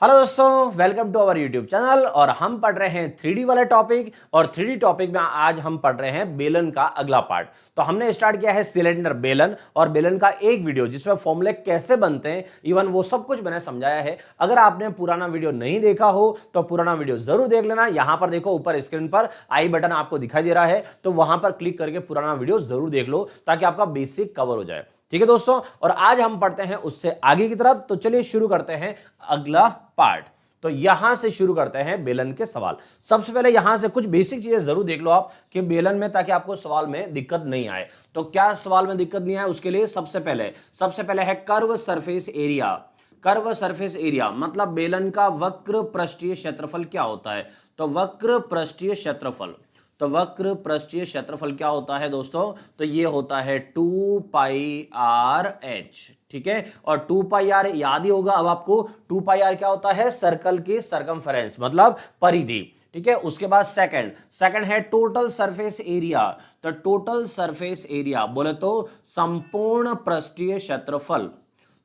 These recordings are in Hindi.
हेलो दोस्तों, welcome to our YouTube channel. और हम पढ़ रहे हैं 3D वाले टॉपिक। और 3D टॉपिक में आज हम पढ़ रहे हैं बेलन का अगला पार्ट। तो हमने स्टार्ट किया है सिलेंडर बेलन और बेलन का एक वीडियो जिसमें फॉर्मूले कैसे बनते हैं, इवन वो सब कुछ मैंने समझाया है। अगर आपने पुराना वीडियो नहीं देखा हो तो पुराना वीडियो जरूर देख लेना। यहां पर देखो, ऊपर स्क्रीन पर आई बटन आपको दिखाई दे रहा है, तो वहां पर क्लिक करके पुराना वीडियो जरूर देख लो ताकि आपका बेसिक कवर हो जाए। ठीक है दोस्तों, और आज हम पढ़ते हैं उससे आगे की तरफ। तो चलिए शुरू करते हैं अगला पार्ट। तो यहां से शुरू करते हैं बेलन के सवाल। सबसे पहले यहां से कुछ बेसिक चीजें जरूर देख लो आप कि बेलन में, ताकि आपको सवाल में दिक्कत नहीं आए। तो क्या सवाल में दिक्कत नहीं आए उसके लिए सबसे पहले है curve surface area. Curve surface area मतलब बेलन का वक्र पृष्ठीय क्षेत्रफल क्या होता है। तो वक्र पृष्ठीय क्षेत्रफल क्या होता है दोस्तों? तो ये होता है 2πr/h। ठीक है, और 2πr याद ही होगा अब आपको। 2πr क्या होता है? सर्कल की सरकमफेरेंस मतलब परिधि। ठीक है, उसके बाद सेकंड है टोटल सरफेस एरिया। तो टोटल सरफेस एरिया बोले तो संपूर्ण पृष्ठीय क्षेत्रफल।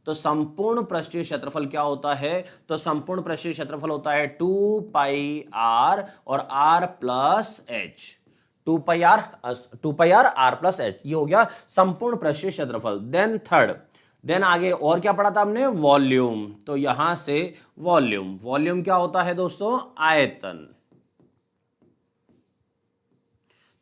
तो संपूर्ण पृष्ठीय क्षेत्रफल क्या होता है? तो संपूर्ण पृष्ठीय क्षेत्रफल होता है 2πr और r+h। 2πr r+h, ये हो गया संपूर्ण पृष्ठीय क्षेत्रफल। देन आगे और क्या पढ़ा था हमने? वॉल्यूम। तो यहां से वॉल्यूम क्या होता है दोस्तों? आयतन।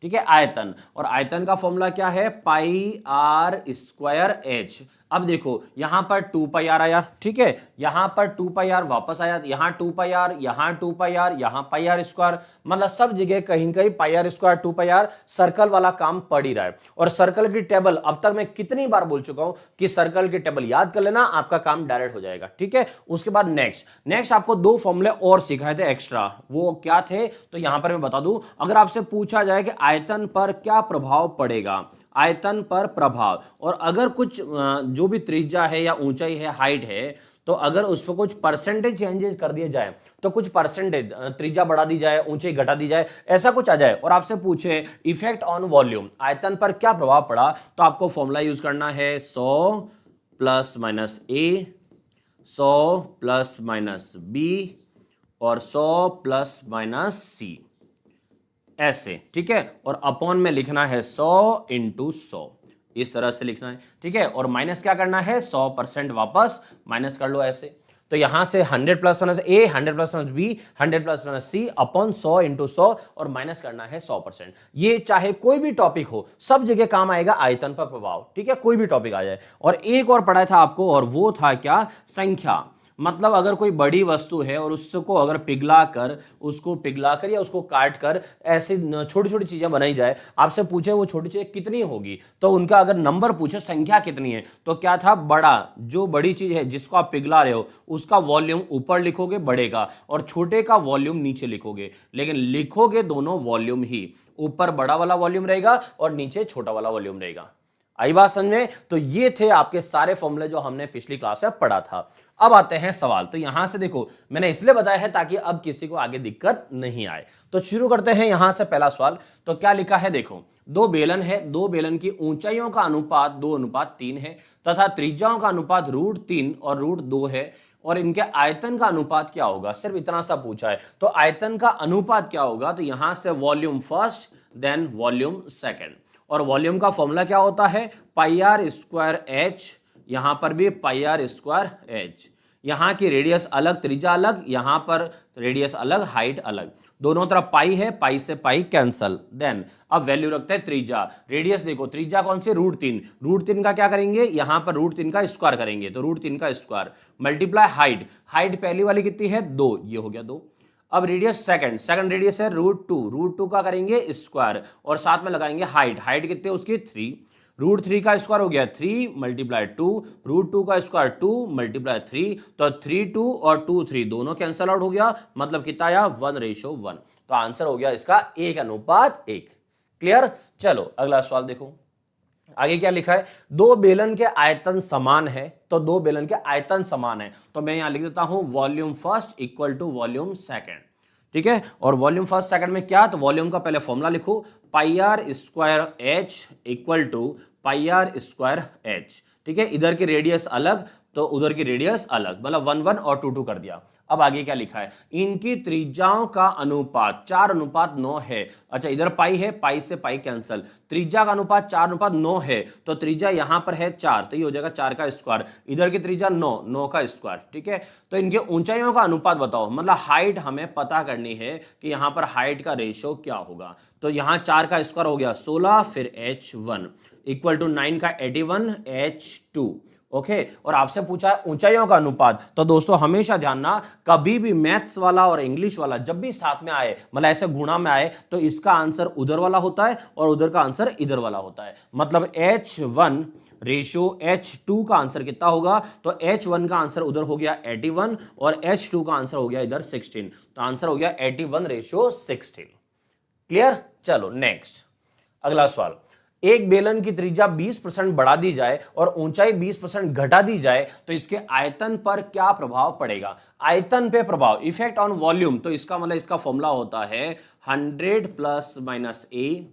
ठीक है, आयतन। और आयतन का फॉर्मूला क्या है? πr²h। अब देखो यहां पर 2πr आया, ठीक है, यहां पर 2πr वापस आया, यहां 2πr, यहां 2πr, यहां πr², मतलब सब जगह कहीं कहीं πr², 2πr, सर्कल वाला काम पड़ ही रहा है। और सर्कल की टेबल अब तक मैं कितनी बार बोल चुका हूं कि सर्कल की टेबल याद कर लेना, आपका काम डायरेक्ट हो जाएगा। ठीक है, उसके बाद नेक्स्ट आपको दो फॉर्मूले और सिखाए थे एक्स्ट्रा। वो क्या थे? तो यहां पर मैं बता दूं, अगर आपसे पूछा जाए कि आयतन पर क्या प्रभाव पड़ेगा, आयतन पर प्रभाव, और अगर कुछ जो भी त्रिज्या है या ऊंचाई है, हाइट है, तो अगर उस पर कुछ परसेंटेज चेंजेस कर दिए जाए, तो कुछ परसेंटेज त्रिज्या बढ़ा दी जाए, ऊंचाई घटा दी जाए, ऐसा कुछ आ जाए, और आपसे पूछे इफेक्ट ऑन वॉल्यूम, आयतन पर क्या प्रभाव पड़ा, तो आपको फॉर्मूला यूज करना है 100 ± a, 100 ± b और 100 ± c, ऐसे। ठीक है, और अपॉन में लिखना है 100 × 100, इस तरह से लिखना है। ठीक है, और माइनस क्या करना है? 100% वापस माइनस कर लो ऐसे। तो यहां से 100 ± a, 100 ± b, 100 ± c अपॉन 100 × 100 और माइनस करना है 100%। ये चाहे कोई भी टॉपिक हो, सब जगह काम आएगा आयतन पर प्रभाव। ठीक है, कोई भी टॉपिक आ जाए। और एक और पढ़ा था आपको, और वो था क्या? संख्या। मतलब अगर कोई बड़ी वस्तु है और उसको अगर उसको पिघलाकर या उसको काट कर ऐसे छोटी छोटी चीजें बनाई जाए, आपसे पूछे वो छोटी चीजें कितनी होगी, तो उनका अगर नंबर पूछे, संख्या कितनी है, तो क्या था? बड़ा, जो बड़ी चीज है जिसको आप पिघला रहे हो उसका वॉल्यूम ऊपर लिखोगे बड़े का, और छोटे का वॉल्यूम नीचे लिखोगे। लेकिन लिखोगे दोनों वॉल्यूम ही, ऊपर बड़ा वाला वॉल्यूम रहेगा और नीचे छोटा वाला वॉल्यूम रहेगा। आई बात समझ में? तो ये थे आपके सारे फॉर्मूले जो हमने पिछली क्लास में पढ़ा था। अब आते हैं सवाल। तो यहां से देखो, मैंने इसलिए बताया है ताकि अब किसी को आगे दिक्कत नहीं आए। तो शुरू करते हैं यहां से पहला सवाल। तो क्या लिखा है देखो, दो बेलन है, दो बेलन की ऊंचाइयों का अनुपात 2:3 है तथा त्रिज्याओं का अनुपात √3 और √2 है, और इनके आयतन का अनुपात क्या होगा? सिर्फ इतना सा पूछा है। तो आयतन का अनुपात क्या होगा? तो यहां से volume first then volume second. और वॉल्यूम का फॉर्मूला क्या होता है? πr²h, यहां पर भी πr²h। यहां की रेडियस अलग, त्रिज्या अलग, यहां पर रेडियस अलग, हाइट अलग, दोनों तरफ पाई है, पाई से पाई कैंसल। देन अब वैल्यू रखते हैं त्रिज्या। रेडियस देखो, त्रिज्या कौन सी? √3। √3 का क्या करेंगे? यहां पर √3 का स्क्वायर करेंगे, तो √3 का स्क्वायर मल्टीप्लाई हाइट पहली वाली कितनी है? 2, ये हो गया 2। अब रेडियस सेकंड रेडियस है √2 का करेंगे स्क्वायर, और साथ में लगाएंगे हाइट कितने उसकी? 3। √3 का स्क्वायर हो गया 3 × 2, √2 का स्क्वायर 2 × 3, तो 3 2 और 2 3 दोनों कैंसल आउट हो गया, मतलब कितना आया? 1:1। तो आंसर हो गया इसका 1:1। क्लियर? चलो अगला सवाल देखो, आगे क्या लिखा है? दो बेलन के आयतन समान है। तो दो बेलन के आयतन समान है, तो मैं यहां लिख देता हूं volume first equal to volume second. ठीक है, और वॉल्यूम फर्स्ट सेकंड में क्या? तो वॉल्यूम का पहले फॉर्मूला लिखो, πr² इक्वल टू πr²h। ठीक है, इधर की रेडियस अलग तो उधर की रेडियस अलग, मतलब 1 1 और 2 2 कर दिया। अब आगे क्या लिखा है, इनकी त्रिज्याओं का अनुपात 4:9 है। अच्छा, इधर पाई है, पाई से पाई कैंसल, त्रिज्या का अनुपात 4:9 है, तो त्रिज्या यहां पर है 4, तो ये हो जाएगा 4 का स्क्वायर, इधर की त्रिज्या 9 का स्क्वायर। ठीक है, तो इनके ऊंचाइयों का अनुपात बताओ, मतलब हाइट हमें पता करनी है कि यहां पर हाइट का रेशियो क्या होगा। तो यहां 4 का स्क्वायर हो गया 16, फिर h1 इक्वल टू 9 का 81 h2। ओके, और आपसे पूछा है ऊंचाइयों का अनुपात, तो दोस्तों हमेशा ध्यान ना, कभी भी मैथ्स वाला और इंग्लिश वाला जब भी साथ में आए, मतलब ऐसे गुणा में आए, तो इसका आंसर उधर वाला होता है और उधर का आंसर इधर वाला होता है। मतलब h1 रेशियो h2 का आंसर कितना होगा, तो h1 का आंसर उधर हो गया 81 और h2 का आंसर हो गया इधर 16, तो आंसर हो गया 81:16। क्लियर? चलो नेक्स्ट, अगला सवाल। एक बेलन की त्रिज्या 20% बढ़ा दी जाए और ऊंचाई 20% घटा दी जाए तो इसके आयतन पर क्या प्रभाव पड़ेगा? आयतन पे प्रभाव, इफेक्ट ऑन वॉल्यूम, तो इसका मतलब इसका फॉर्मूला होता है 100 प्लस माइनस ए,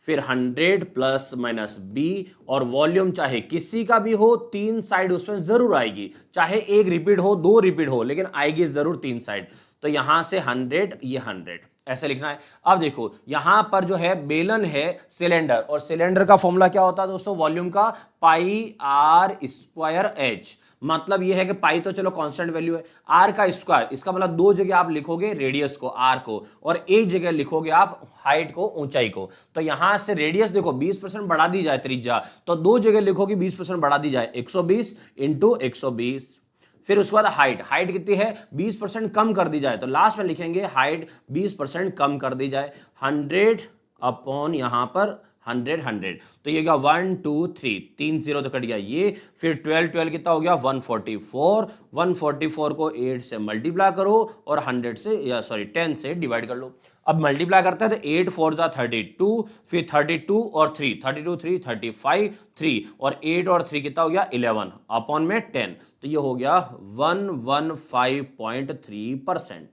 फिर 100 प्लस माइनस बी, और वॉल्यूम चाहे किसी का भी हो, 3 साइड उसमें जरूर आएगी, चाहे एक रिपीट हो, 2 रिपीट हो, लेकिन आएगी जरूर 3 साइड। तो यहां से 100, ये 100 ऐसे लिखना है। अब देखो यहां पर जो है बेलन है सिलेंडर, और सिलेंडर का फॉर्मूला क्या होता है दोस्तों, वॉल्यूम का पाई आर स्क्वायर एच। मतलब ये है कि पाई तो चलो कांस्टेंट वैल्यू है, आर का स्क्वायर, इसका मतलब 2 जगह आप लिखोगे रेडियस को, आर को, और एक जगह लिखोगे आप हाइट को, ऊंचाई को। तो यहां से रेडियस देखो 20% बढ़ा दी जाए त्रिज्या, तो 2 जगह लिखोगे 20% बढ़ा दी जाए, 120 इंटू 120। फिर उसके बाद हाइट, हाइट कितनी है 20% कम कर दी जाए, तो लास्ट में लिखेंगे हाइट 20% कम कर दी जाए, 100 अपॉन यहां पर 100, तो ये गया 1 2 3, 3 0 तो कट गया ये, फिर 12 कितना हो गया 144, 144 को 8 से मल्टीप्लाई करो और 100 से, या सॉरी 10 से डिवाइड कर लो। अब मल्टीप्लाई करते हैं तो 8 4 जा 32, फिर 32 और 3, 32 3 35, 3 और 8 और 3 कितना हो गया 11 अपॉन में 10, तो ये हो गया 115.3%।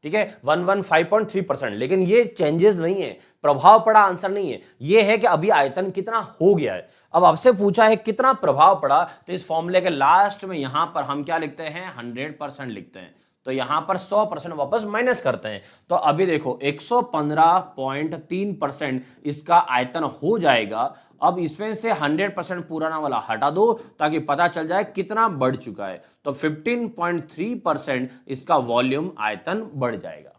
ठीक है, 115.3%। लेकिन ये चेंजेस नहीं है, प्रभाव पड़ा आंसर नहीं है, ये है कि अभी आयतन कितना हो गया है। अब आपसे पूछा है कितना प्रभाव पड़ा, तो इस फॉर्मूले के लास्ट में यहां पर हम क्या लिखते हैं 100% लिखते हैं, तो यहां पर 100% वापस माइनस करते हैं। तो अभी देखो 115.3% इसका आयतन हो जाएगा। अब इसमें से 100% पुराना वाला हटा दो ताकि पता चल जाए कितना बढ़ चुका है, तो 15.3% इसका वॉल्यूम आयतन बढ़ जाएगा।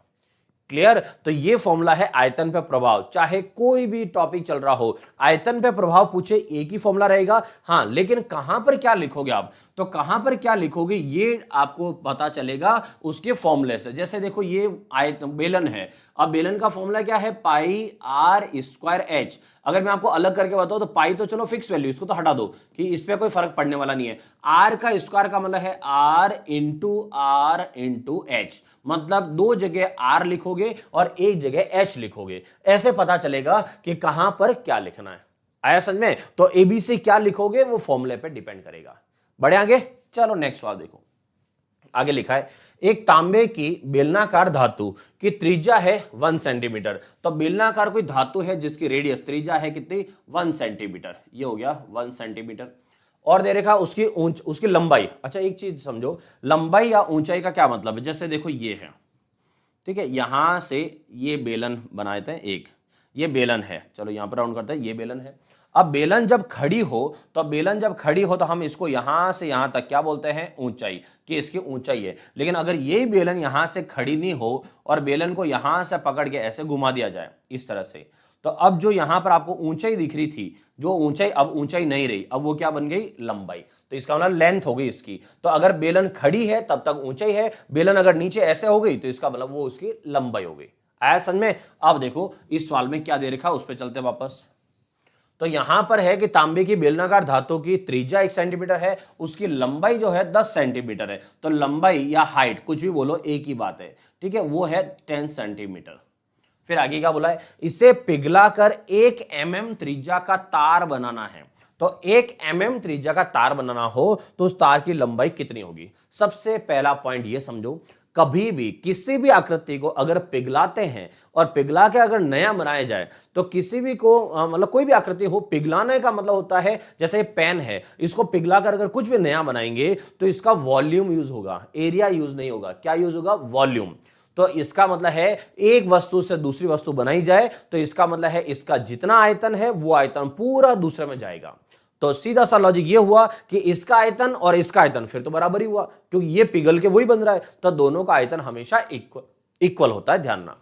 क्लियर? तो ये फॉर्मूला है आयतन पे प्रभाव, चाहे कोई भी टॉपिक चल रहा हो, आयतन पे प्रभाव पूछे एक ही फॉर्मूला रहेगा। हाँ, लेकिन कहां पर क्या लिखोगे आप, तो कहां पर क्या लिखोगे ये आपको पता चलेगा उसके फॉर्मूले से। जैसे देखो ये आयतन बेलन है, अब बेलन का फॉर्मूला क्या है पाई आर स्क्वायर एच। अगर मैं आपको अलग करके बताऊं तो पाई तो चलो फिक्स वैल्यू, इसको तो हटा दो कि इस पे कोई फर्क पड़ने वाला नहीं है। आर का स्क्वायर का मतलब है आर इंटू एच, मतलब 2 जगह आर लिखोगे और एक जगह एच लिखोगे, ऐसे पता चलेगा कि कहां पर क्या लिखना है। आया समझ में? तो एबीसी क्या लिखोगे वो फॉर्मूले पे डिपेंड करेगा। बढ़े आगे, चलो नेक्स्ट सवाल देखो। आगे लिखा है एक तांबे की बेलनाकार धातु की त्रिज्या है 1 सेंटीमीटर। तो बेलनाकार कोई धातु है जिसकी रेडियस त्रिज्या है कितनी 1 सेंटीमीटर, ये हो गया 1 सेंटीमीटर। और दे रखा उसकी लंबाई। अच्छा एक चीज समझो, लंबाई या ऊंचाई का क्या मतलब है। जैसे देखो ये है, ठीक है, यहां से ये बेलन बनाए थे एक, ये बेलन है, चलो यहां पर राउंड करते हैं, ये बेलन है। अब बेलन जब खड़ी हो, तो हम इसको यहां से यहां तक क्या बोलते हैं ऊंचाई, कि इसकी ऊंचाई है। लेकिन अगर ये बेलन यहां से खड़ी नहीं हो और बेलन को यहां से पकड़ के ऐसे घुमा दिया जाए इस तरह से, तो अब जो यहां पर आपको ऊंचाई दिख रही थी, जो ऊंचाई अब ऊंचाई नहीं रही, अब वो क्या बन गई लंबाई। तो इसका मतलब लेंथ हो गई इसकी। तो अगर बेलन खड़ी है तब तक ऊंचाई है, बेलन अगर नीचे ऐसे हो गई तो इसका मतलब वो उसकी लंबाई हो गई। आया समझ में? अब देखो इस सवाल में क्या दे रखा, उस पर चलते वापस। तो यहां पर है कि तांबे की बेलनाकार धातु की त्रिज्या 1 सेंटीमीटर है, उसकी लंबाई जो है 10 सेंटीमीटर है। तो लंबाई या हाइट कुछ भी बोलो एक ही बात है, ठीक है, वो है 10 सेंटीमीटर। फिर आगे क्या बोला है, इसे पिघलाकर 1 mm त्रिज्या का तार बनाना है। तो 1 mm त्रिज्या का तार बनाना हो तो उस तार की लंबाई कितनी होगी। सबसे पहला पॉइंट ये समझो, कभी भी किसी भी आकृति को अगर पिघलाते हैं और पिघला के अगर नया बनाया जाए तो किसी भी को मतलब कोई भी आकृति हो, पिघलाने का मतलब होता है जैसे पेन है, इसको पिघला कर अगर कुछ भी नया बनाएंगे तो इसका वॉल्यूम यूज होगा, एरिया यूज नहीं होगा। क्या यूज होगा? वॉल्यूम। तो इसका मतलब है एक वस्तु से दूसरी वस्तु बनाई जाए तो इसका मतलब है इसका जितना आयतन है वो आयतन पूरा दूसरे में जाएगा। तो सीधा सा लॉजिक ये हुआ कि इसका आयतन और इसका आयतन फिर तो बराबर ही हुआ, क्योंकि ये पिघल के वही बन रहा है, तो दोनों का आयतन हमेशा इक्वल होता है। ध्यान रखना।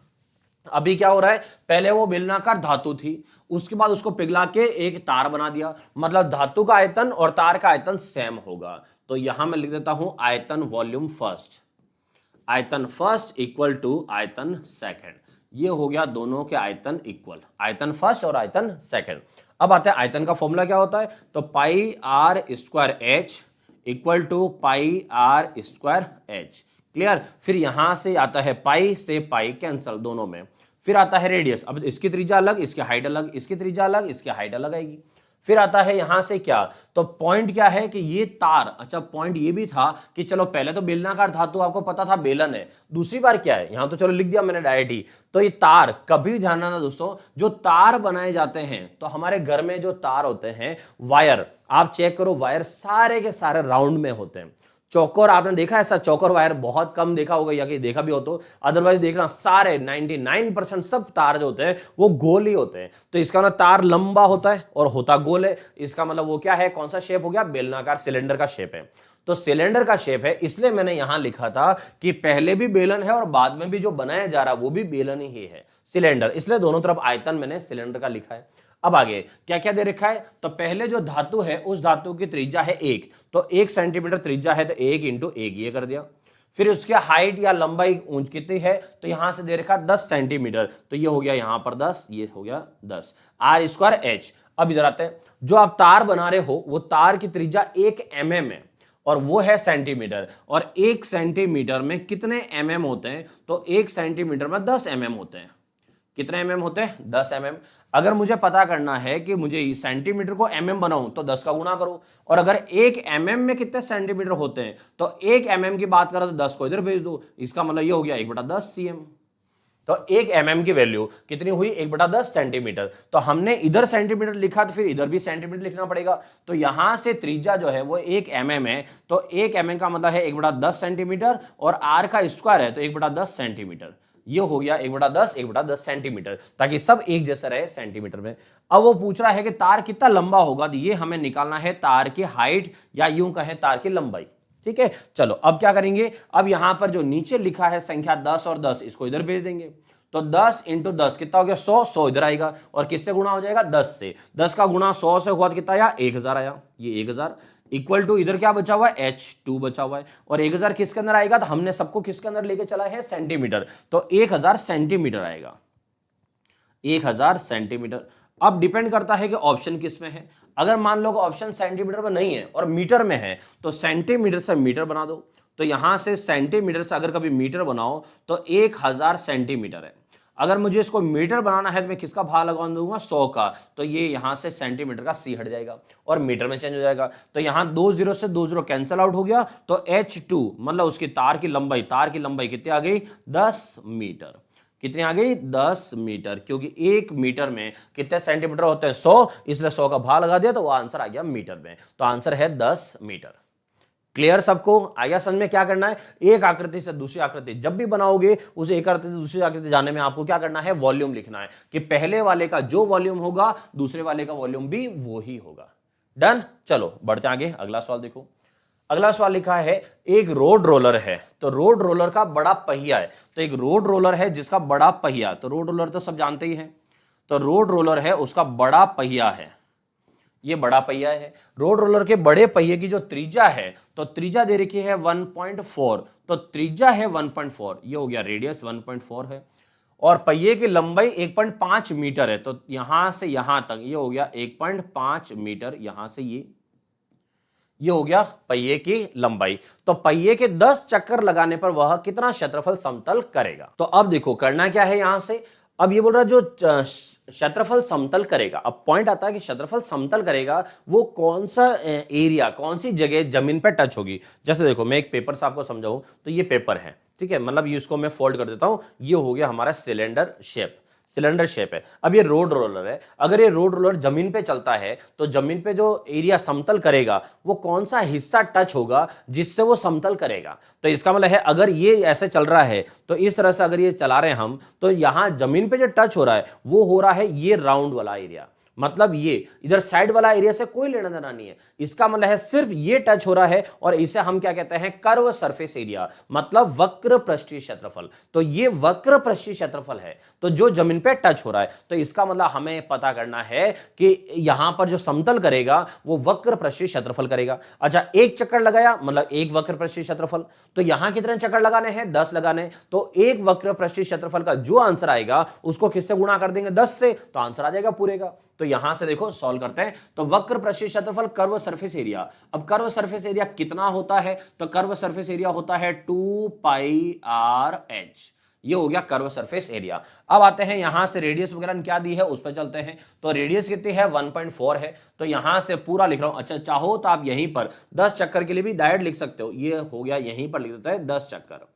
अभी क्या हो रहा है, पहले वो बेलनाकार धातु थी, उसके बाद उसको पिघला के एक तार बना दिया, मतलब धातु का आयतन और तार का आयतन सेम होगा। तो यहां मैं लिख देता हूं आयतन वॉल्यूम फर्स्ट, आयतन फर्स्ट इक्वल टू आयतन सेकंड। ये हो गया दोनों के आयतन इक्वल, आयतन फर्स्ट और आयतन सेकंड। अब आता है आयतन का फॉर्मूला क्या होता है, तो pi R square H equal to pi R square H. Clear. फिर यहां से आता है पाई से पाई कैंसल दोनों में। फिर आता है रेडियस, अब इसकी त्रिज्या अलग, इसकी हाइट अलग, इसकी त्रिज्या अलग, इसकी हाइट अलग आएगी। फिर आता है यहां से क्या, तो पॉइंट क्या है कि ये तार, अच्छा पॉइंट ये भी था कि चलो पहले तो बेलनाकार धातु आपको पता था बेलन है, दूसरी बार क्या है, यहां तो चलो लिख दिया मैंने डायरेक्ट ही। तो ये तार कभी भी ध्यान रखना दोस्तों, जो तार बनाए जाते हैं तो हमारे घर में जो तार होते हैं वायर, आप चेक करो वायर सारे के सारे राउंड में होते हैं। चौकोर आपने देखा ऐसा, चौकोर वायर बहुत कम देखा होगा या कि देखा भी हो तो, अदरवाइज देखना सारे 99% सब तार जो होते हैं वो गोल ही होते हैं। तो इसका मतलब तार लंबा होता है और होता गोल है, इसका मतलब वो क्या है, कौन सा शेप हो गया, बेलनाकार सिलेंडर का शेप है। तो सिलेंडर का शेप है, इसलिए मैंने यहां लिखा था कि पहले भी बेलन है और बाद में भी जो बनाया जा रहा है वो भी बेलन ही है, सिलेंडर, इसलिए दोनों तरफ आयतन मैंने सिलेंडर का लिखा है। अब आगे क्या क्या दे रखा है, तो पहले जो धातु है उस धातु की त्रिज्या है 1, तो 1 सेंटीमीटर त्रिज्या है तो 1 इंटू 1 ये कर दिया। फिर उसके हाइट या लंबाई ऊंच कितनी है, तो यहां से दे रखा 10 सेंटीमीटर, तो ये हो गया यहां पर 10, ये हो गया 10, आर स्क्वायर एच। अब इधर आते हैं, जो आप तार बना रहे हो वो तार की त्रिज्या 1 mm है और वो है सेंटीमीटर, और 1 सेंटीमीटर में कितने mm होते हैं, तो 1 सेंटीमीटर में 10 mm होते हैं। कितने mm होते हैं, 10 mm। अगर मुझे पता करना है कि मुझे सेंटीमीटर को mm बनाऊं तो 10 का गुना करो, और अगर 1 mm में कितने सेंटीमीटर होते हैं तो 1 mm की बात करो तो 10 को इधर भेज दो, इसका मतलब ये हो गया 1/10 cm। तो 1 mm की वैल्यू कितनी हुई, 1/10 सेंटीमीटर। तो हमने इधर सेंटीमीटर लिखा तो फिर इधर भी सेंटीमीटर लिखना पड़ेगा। तो यहां से त्रिज्या जो है वो 1 mm है, तो 1 mm का मतलब है 1/10 सेंटीमीटर, और r का स्क्वायर है तो 1/10 सेंटीमीटर। ये हो गया 1/10 सेंटीमीटर, ताकि सब एक जैसा रहे सेंटीमीटर में। अब वो पूछ रहा है कि तार कितना लंबा होगा, तो ये हमें निकालना है तार की हाइट या यूं कहें तार की लंबाई। ठीक है, चलो अब क्या करेंगे, अब यहां पर जो नीचे लिखा है संख्या 10 और 10, इसको इधर भेज देंगे। तो 10 इंटू 10 कितना हो गया, 100, 100 इधर आएगा, और किससे गुणा हो जाएगा, 10 से। 10 का गुणा 100 से हुआ तो कितना आया, 1000 आया, ये 1000 इक्वल टू इधर क्या बचा हुआ है, H2 बचा हुआ है, और 1000 किसके अंदर आएगा, तो हमने सबको किसके अंदर लेके चला है, सेंटीमीटर, तो 1000 सेंटीमीटर आएगा, 1000 सेंटीमीटर। अब डिपेंड करता है कि ऑप्शन किस में है। अगर मान लो ऑप्शन सेंटीमीटर में नहीं है और मीटर में है तो सेंटीमीटर से मीटर बना दो। तो यहां से सेंटीमीटर से अगर कभी मीटर बनाओ तो 1000 सेंटीमीटर है। अगर मुझे इसको मीटर बनाना है तो मैं किसका भाग लगा दूंगा, 100 का, तो ये यहां से सेंटीमीटर का C हट जाएगा और मीटर में चेंज हो जाएगा। तो यहां 2 0 से 2 0 कैंसिल आउट हो गया, तो H2 मतलब उसकी तार की लंबाई कितनी आ गई, 10 मीटर। कितनी आ गई, 10 मीटर, क्योंकि 1 मीटर में कितने सेंटीमीटर होते हैं, 100, इसलिए 100 का भाग लगा दिया तो वो आंसर आ गया मीटर में। तो आंसर है 10 मीटर। क्लियर सबको आया समझ में? क्या करना है, एक आकृति से दूसरी आकृति जब भी बनाओगे उस एक आकृति से दूसरी आकृति जाने में आपको क्या करना है, वॉल्यूम लिखना है, कि पहले वाले का जो वॉल्यूम होगा दूसरे वाले का वॉल्यूम भी वो ही होगा। डन। चलो बढ़ते आगे, अगला सवाल देखो। अगला सवाल लिखा है, एक रोड रोलर है, तो रोड रोलर का बड़ा पहिया है। तो एक रोड रोलर है जिसका बड़ा पहिया, तो रोड रोलर तो सब जानते ही हैं, तो रोड रोलर है उसका बड़ा पहिया है, ये बड़ा पहिया है। रोड रोलर के बड़े पहिए की जो त्रिज्या है, तो त्रिज्या दे रखी है 1.4, तो त्रिज्या है 1.4, ये हो गया रेडियस 1.4 है, और पहिए की लंबाई 1.5 मीटर है। तो यहां से यहां तक ये हो गया 1.5 मीटर, यहां से ये हो गया पहिए की लंबाई। तो पहिए के 10 चक्कर लगाने पर वह कितना क्षेत्रफल समतल करेगा। तो अब देखो करना क्या है, यहां से अब ये बोल रहा है जो क्षेत्रफल समतल करेगा, अब पॉइंट आता है कि क्षेत्रफल समतल करेगा वो कौन सा एरिया, कौन सी जगह जमीन पर टच होगी। जैसे देखो मैं एक पेपर से आपको समझाऊं तो ये पेपर है, ठीक है, मतलब ये इसको मैं फोल्ड कर देता हूं, ये हो गया हमारा सिलेंडर शेप, सिलेंडर शेप है। अब ये रोड रोलर है, अगर ये रोड रोलर जमीन पे चलता है तो जमीन पे जो एरिया समतल करेगा वो कौन सा हिस्सा टच होगा जिससे वो समतल करेगा। तो इसका मतलब है अगर ये ऐसे चल रहा है तो इस तरह से अगर ये चला रहे हैं हम, तो यहां जमीन पे जो टच हो रहा है वो हो रहा है ये राउंड वाला एरिया, मतलब ये इधर साइड वाला एरिया से कोई लेना देना नहीं है। इसका मतलब है सिर्फ ये टच हो रहा है और इसे हम क्या कहते हैं, कर्व सरफेस एरिया, मतलब वक्र पृष्ठीय क्षेत्रफल। तो ये वक्र पृष्ठीय क्षेत्रफल है, तो जो जमीन पे टच हो रहा है, तो इसका मतलब हमें पता करना है कि यहां पर जो समतल करेगा वो वक्र पृष्ठीय क्षेत्रफल करेगा। अच्छा, एक चक्कर लगाया मतलब एक वक्र पृष्ठीय क्षेत्रफल, तो यहां कितने चक्कर लगाने हैं, 10 लगाने, तो एक वक्र पृष्ठीय क्षेत्रफल का जो आंसर आएगा उसको किससे गुणा कर देंगे, 10 से, तो आंसर आ जाएगा पूरे का। तो यहां से देखो सॉल्व करते हैं, तो वक्र पृष्ठीय क्षेत्रफल कर्व सरफेस एरिया, अब कर्व सरफेस एरिया कितना होता है, तो कर्व सरफेस एरिया होता है 2 पाई आर एच, ये हो गया कर्व सरफेस एरिया। अब आते हैं यहां से रेडियस वगैरह क्या दी है उस पर चलते हैं, तो रेडियस कितनी है 1.4 है, तो यहां से पूरा लिख रहा हूं। अच्छा, चाहो तो आप यहीं पर 10 चक्कर के लिए भी डायरेक्ट लिख सकते हो, ये हो गया यहीं पर लिख देता है 10 चक्कर।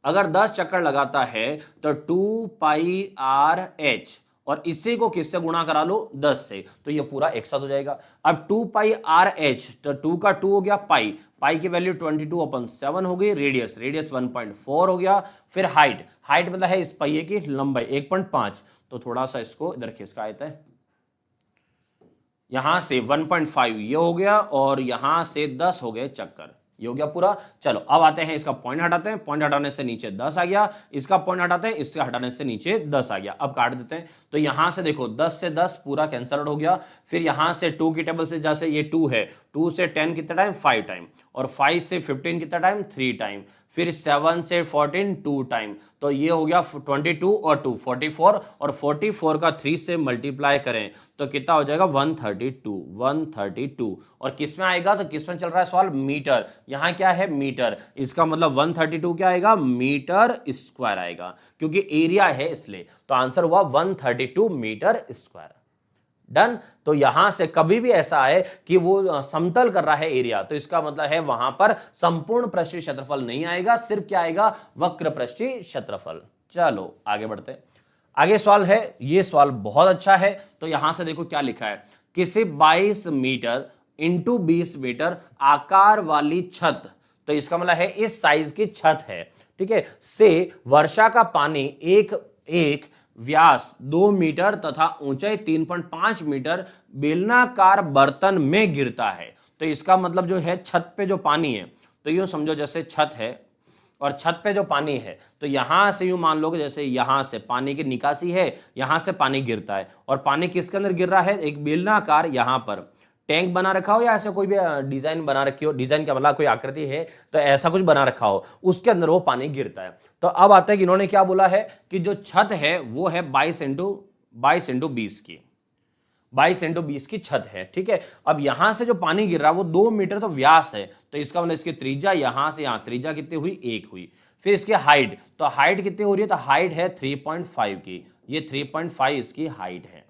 अगर 10 चक्कर लगाता है तो 2 पाई आर एच, और इसी को किससे गुणा करा लो, 10 से, तो ये पूरा एक साथ हो जाएगा। अब 2 पाई आर एच, तो 2 का 2 हो गया पाई, पाई की वैल्यू 22/7 हो गई, रेडियस, रेडियस 1.4 हो गया, फिर हाइट, हाइट मतलब है इस पहिए की लंबाई 1.5, तो थोड़ा सा इसको इधर खिसका देते हैं, यहां से 1.5 ये हो गया और यहां से 10 हो गए चक्कर, ये हो गया पूरा। चलो अब आते हैं इसका पॉइंट हटाते हैं, पॉइंट हटाने से नीचे 10 आ गया, इसका पॉइंट हटाते हैं, इससे हटाने से नीचे 10 आ गया। अब काट देते हैं, तो यहां से देखो 10 से 10 पूरा कैंसल हो गया, फिर यहां से 2 की टेबल से, जैसे ये 2 है, 2 से 10 कितना टाइम, 5 टाइम, और 5 से 15 कितना टाइम, 3 टाइम, फिर 7 से 14 2 टाइम, तो ये हो गया 22 और 2 44, और 44 का 3 से मल्टीप्लाई करें तो कितना हो जाएगा 132, और किस में आएगा, तो किस में चल रहा है सवाल, मीटर, यहां क्या है मीटर, इसका मतलब 132 क्या आएगा, मीटर स्क्वायर आएगा, क्योंकि एरिया है इसलिए, तो आंसर हुआ 132 मीटर स्क्वायर। डन। तो यहां से कभी भी ऐसा है कि वो समतल कर रहा है एरिया, तो इसका मतलब है वहां पर संपूर्ण पृष्ठीय क्षेत्रफल नहीं आएगा, सिर्फ क्या आएगा, वक्र पृष्ठीय क्षेत्रफल। चलो आगे बढ़ते हैं, आगे सवाल है, ये सवाल बहुत अच्छा है। तो यहां से देखो क्या लिखा है, किसी 22 मीटर इंटू 20 मीटर आकार वाली छत, तो इसका मतलब है इस साइज की छत है, ठीक है, से वर्षा का पानी एक व्यास 2 मीटर तथा ऊंचाई 3.5 मीटर बेलनाकार बर्तन में गिरता है। तो इसका मतलब जो है छत पे जो पानी है, तो यूं समझो जैसे छत है और छत पे जो पानी है, तो यहां से यूं मान लो कि जैसे यहां से पानी की निकासी है, यहां से पानी गिरता है, और पानी किसके अंदर गिर रहा है, एक बेलनाकार यहां पर टैंक बना रखा हो या ऐसे कोई भी डिजाइन बना रखी हो, डिजाइन का मतलब कोई आकृति है, तो ऐसा कुछ बना रखा हो, उसके अंदर वो पानी गिरता है। तो अब आता है कि इन्होंने क्या बोला है कि जो छत है वो है 22 इंटू 20 की, 22 इंटू 20 की छत है, ठीक है। अब यहां से जो पानी गिर रहा है वो 2 मीटर तो व्यास है, तो इसका मतलब इसकी त्रिज्या यहां से यहां त्रिज्या कितनी हुई, 1 हुई। फिर इसकी हाइट, तो हाइट कितनी हो रही है, तो हाइट है 3.5 की, ये 3.5 इसकी हाइट है,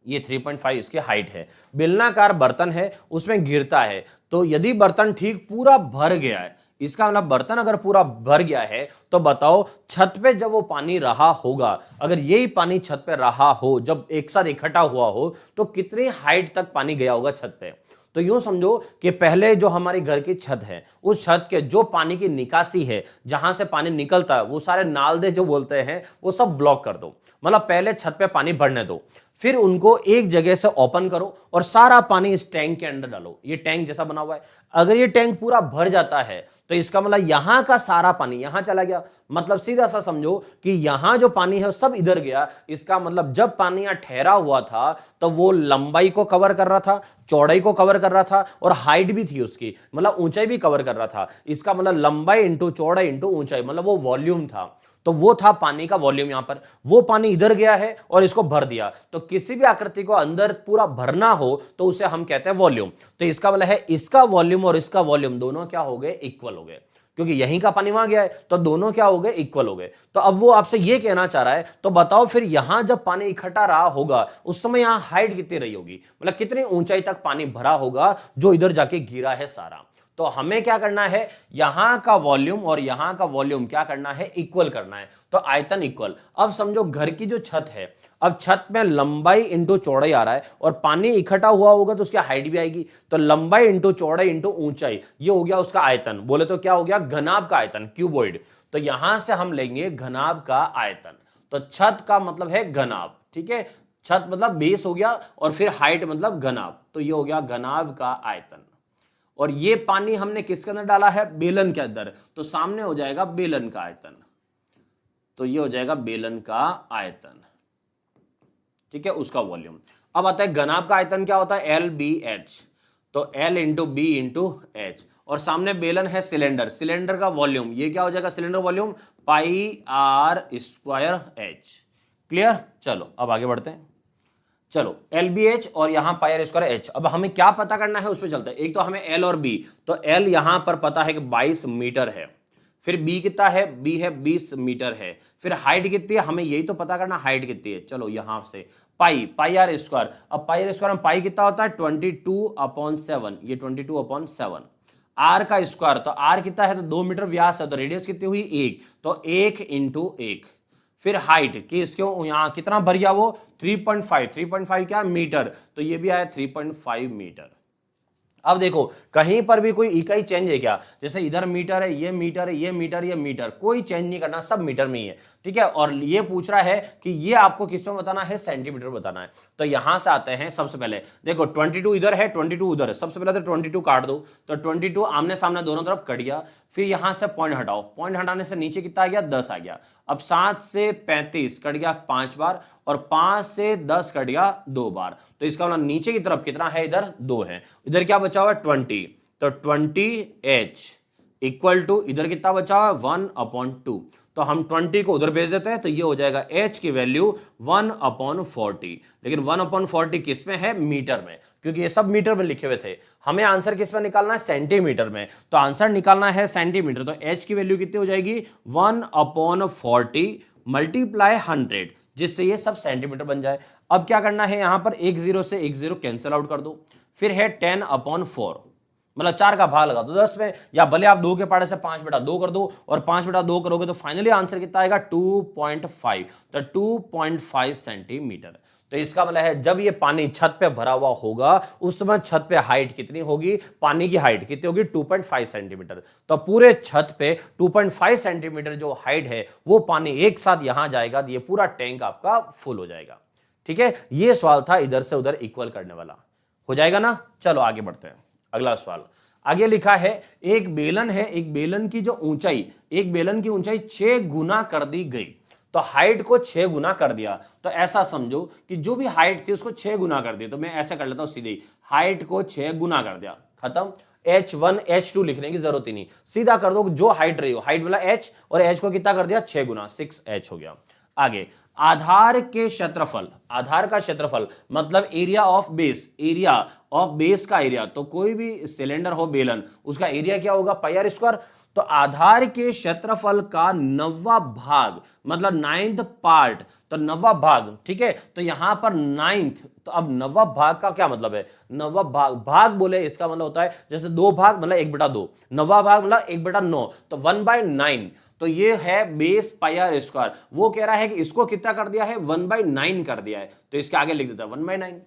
ये 3.5 इसकी हाइट है। बेलनाकार बर्तन है, उसमें गिरता है, तो यदि बर्तन ठीक पूरा भर गया है, इसका मतलब बर्तन अगर पूरा भर गया है, तो बताओ छत पे जब वो पानी रहा होगा, अगर यही पानी छत पे रहा हो, जब एक साथ इकट्ठा हुआ हो, तो कितनी हाइट तक पानी गया होगा छत पे। तो यूं समझो कि पहले जो हमारी घर की छत है, उस छत के जो पानी की निकासी है, जहां से पानी निकलता है, वो सारे नालदे जो बोलते हैं वो सब ब्लॉक कर दो, मतलब पहले छत पे पानी भरने दो, फिर उनको एक जगह से ओपन करो और सारा पानी इस टैंक के अंदर डालो। ये टैंक जैसा बना हुआ है, अगर ये टैंक पूरा भर जाता है तो इसका मतलब यहां का सारा पानी यहां चला गया, मतलब सीधा सा समझो कि यहां जो पानी है सब इधर गया। इसका मतलब जब पानी यहां ठहरा हुआ था तो वो लंबाई को कवर कर रहा था, चौड़ाई को कवर कर रहा था, और हाइट भी थी उसकी, मतलब ऊंचाई भी कवर कर रहा था। इसका मतलब लंबाई इंटू चौड़ाई इंटू ऊंचाई, मतलब वो वॉल्यूम था, तो वो था पानी का वॉल्यूम। यहां पर वो पानी इधर गया है और इसको भर दिया, तो किसी भी आकृति को अंदर पूरा भरना हो तो उसे हम कहते हैं वॉल्यूम। तो इसका मतलब है इसका वॉल्यूम और इसका वॉल्यूम दोनों क्या हो गए, इक्वल हो गए, क्योंकि यहीं का पानी वहां गया है, तो दोनों क्या हो गए, इक्वल हो गए। तो अब वो आपसे ये कहना चाह रहा है, तो बताओ फिर यहां जब पानी इकट्ठा रहा होगा उस समय यहां हाइट कितनी रही होगी, मतलब कितनी ऊंचाई तक पानी भरा होगा जो इधर जाके गिरा है सारा। तो हमें क्या करना है, यहां का वॉल्यूम और यहां का वॉल्यूम क्या करना है, इक्वल करना है। तो आयतन इक्वल। अब समझो घर की जो छत है, अब छत में लंबाई इंटू चौड़ाई आ रहा है और पानी इकट्ठा हुआ होगा तो उसकी हाइट भी आएगी। तो लंबाई इंटू चौड़ाई इंटू ऊंचाई, ये हो गया उसका आयतन। बोले तो क्या हो गया, घनाभ का आयतन, क्यूबॉइड। तो यहां से हम लेंगे घनाभ का आयतन। तो छत का मतलब है घनाभ, ठीक है। छत मतलब बेस हो गया और फिर हाइट मतलब घनाभ, तो ये हो गया घनाभ का आयतन। और ये पानी हमने किसके अंदर डाला है, बेलन के अंदर, तो सामने हो जाएगा बेलन का आयतन। तो ये हो जाएगा बेलन का आयतन, ठीक है, उसका वॉल्यूम। अब आता है घनाभ का आयतन क्या होता है, एल बी एच। तो L into B into H, और सामने बेलन है सिलेंडर, सिलेंडर का वॉल्यूम ये क्या हो जाएगा, cylinder volume pi R square H. Clear. चलो अब आगे बढ़ते हैं। चलो एल बी एच और यहां पाई आर स्क्वायर एच। अब हमें क्या पता करना है उस पर चलते हैं। एक तो हमें एल और बी, तो एल यहां पर पता है कि 22 मीटर है, फिर बी कितना है, बी है 20 मीटर है, फिर हाइट कितनी है हमें यही तो पता करना, हाइट कितनी है। चलो यहां से पाई, पाई आर स्क्वायर, अब पाई आर स्क्वायर में पाई कितना होता है 22/7, ये 22/7। आर का स्क्वायर, तो आर कितना है, तो 2 मीटर व्यास है, तो रेडियस कितनी हुई 1, तो 1 इंटू 1। फिर हाइट कि इसको यहां कितना भर गया वो 3.5, 3.5 क्या मीटर, तो ये भी आया 3.5 मीटर। अब देखो कहीं पर भी कोई इकाई चेंज है क्या, जैसे इधर मीटर है, ये मीटर है, ये मीटर, ये मीटर, कोई चेंज नहीं करना, सब मीटर में ही है, ठीक है। और ये पूछ रहा है कि ये आपको किस में बताना है, सेंटीमीटर बताना है। तो यहां से आते हैं, सबसे पहले देखो 22 इधर है, 22 उधर है, सबसे पहले तो 22 काट दो, तो 22 आमने सामने दोनों तरफ कट गया। फिर यहां से पॉइंट हटाओ, पॉइंट हटाने से नीचे कितना आ गया, 10 आ गया। अब 7 से 35 कट गया 5 बार, और 5 से 10 कट गया 2 बार, तो इसका मतलब नीचे की तरफ कितना है, इधर 2 है, इधर क्या बचा हुआ है 20, तो 20h इक्वल टू इधर कितना बचा हुआ है 1/2, तो हम 20 को उधर भेज देते हैं, तो ये हो जाएगा h की वैल्यू 1/40। लेकिन 1/40 किस में है, मीटर में, क्योंकि ये सब मीटर में लिखे हुए थे। हमें आंसर किस में निकालना है, सेंटीमीटर में, तो आंसर निकालना है सेंटीमीटर। तो h की वैल्यू कितनी हो जाएगी 1/40 मल्टीप्लाई 100, जिससे ये सब सेंटीमीटर बन जाए। अब क्या करना है, यहां पर 1 0 से 1 0 कैंसिल आउट कर दो, फिर है 10/4, मतलब 4 का भाग लगा दो 10 में, या भले आप 2 के पहाड़े से 5/2 कर दो, और 5/2 करोगे तो फाइनली आंसर कितना आएगा 2.5, तो 2.5 सेंटीमीटर। तो इसका मतलब है जब ये पानी छत पे भरा हुआ होगा उस समय छत पे हाइट कितनी होगी, पानी की हाइट कितनी होगी 2.5 सेंटीमीटर। तो पूरे छत पे 2.5 सेंटीमीटर जो हाइट है वो पानी एक साथ यहां जाएगा, ये पूरा टैंक आपका फुल हो जाएगा। ठीक है, ये सवाल था इधर से उधर इक्वल करने वाला, हो जाएगा ना। चलो आगे बढ़ते हैं, अगला सवाल आगे लिखा है, एक बेलन है, एक बेलन की जो ऊंचाई, एक बेलन की ऊंचाई 6 गुना कर दी गई, तो हाइट को 6 गुना कर दिया। तो ऐसा समझो कि जो भी हाइट थी उसको 6 गुना कर दिया, तो मैं ऐसे कर लेता हूं सीधे, हाइट को 6 गुना कर दिया, खत्म। h1 h2 लिखने की जरूरत ही नहीं, सीधा कर दो जो हाइट रही हो, हाइट वाला h और h को कितना कर दिया 6 गुना, 6h हो गया। आगे आधार के क्षेत्रफल, आधार का क्षेत्रफल मतलब area of base, area of base का एरिया, तो कोई भी सिलेंडर हो बेलन उसका एरिया क्या होगा पाई आर स्क्वायर। तो आधार के क्षेत्रफल का 9वां भाग मतलब 9th पार्ट, तो 9वां भाग, ठीक है। तो यहां पर 9th, तो अब 9वां भाग का क्या मतलब है, 9वां भाग, भाग बोले इसका मतलब होता है जैसे 2 भाग मतलब 1/2, 9वां भाग मतलब 1/9, तो 1/9, तो ये है बेस पाई आर स्क्वायर। वो कह रहा है कि इसको कितना कर दिया है 1/9 कर दिया है, तो इसके आगे लिख देता है 1/9,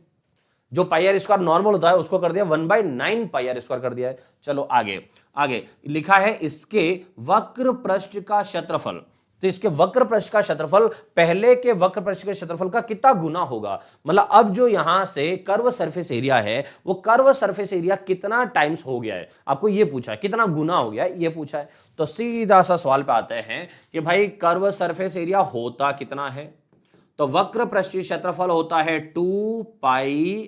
जो पाई आर स्क्वायर नॉर्मल होता है उसको कर दिया 1/9 पाई आर स्क्वायर कर दिया है। चलो आगे, आगे लिखा है इसके वक्र पृष्ठ का क्षेत्रफल, तो इसके वक्र पृष्ठ का क्षेत्रफल पहले के वक्र पृष्ठ के क्षेत्रफल का कितना गुना होगा, मतलब अब जो यहां से कर्व सरफेस एरिया है वो कर्व सरफेस एरिया कितना टाइम्स हो गया है, आपको ये पूछा है कितना गुना हो गया है, ये पूछा है। तो सीधा सा सवाल पे आते हैं कि भाई कर्व सरफेस एरिया होता कितना है, तो वक्र पृष्ठीय क्षेत्रफल होता है 2πr/h,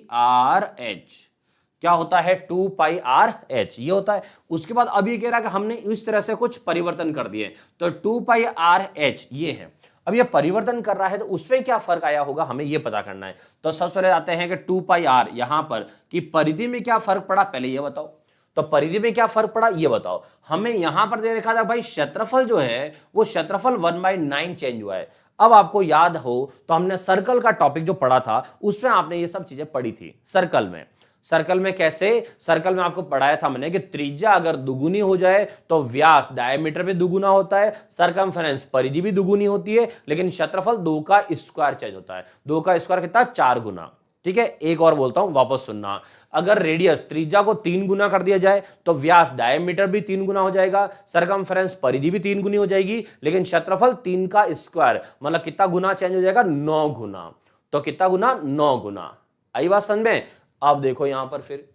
क्या होता है 2πr/h, ये होता है। उसके बाद अभी कह रहा है कि हमने इस तरह से कुछ परिवर्तन कर दिए, तो 2πr/h ये है। अब ये परिवर्तन कर रहा है तो उसमें क्या फर्क आया होगा हमें ये पता करना है। तो सबसे पहले आते हैं कि 2πr यहां पर कि परिधि में क्या फर्क पड़ा, पहले ये बताओ। तो परिधि में क्या फर्क पड़ा ये बताओ। हमें यहां पर दे रखा था भाई क्षेत्रफल जो है वो क्षेत्रफल 1/9 चेंज हुआ है। अब आपको याद हो तो हमने सर्कल का टॉपिक जो पढ़ा था उसमें आपने ये सब चीजें पढ़ी थी। सर्कल में कैसे, सर्कल में आपको पढ़ाया था मैंने कि त्रिज्या अगर दुगुनी हो जाए तो व्यास डायमीटर भी दुगुना होता है, सरकमफेरेंस परिधि भी दुगुनी होती है, लेकिन क्षेत्रफल 2 का स्क्वायर चेंज होता है। 2 का स्क्वायर कितना, 4 गुना। ठीक है, एक और बोलता हूं वापस सुनना, अगर रेडियस त्रिज्या को 3 गुना कर दिया जाए तो व्यास डायमीटर भी 3 गुना हो जाएगा, सरकमफेरेंस परिधि भी 3 गुनी हो जाएगी, लेकिन क्षेत्रफल 3 का स्क्वायर मतलब कितना गुना चेंज हो जाएगा, 9 गुना। तो कितना गुना, 9 गुना। आई बात समझ में। अब देखो यहां पर फिर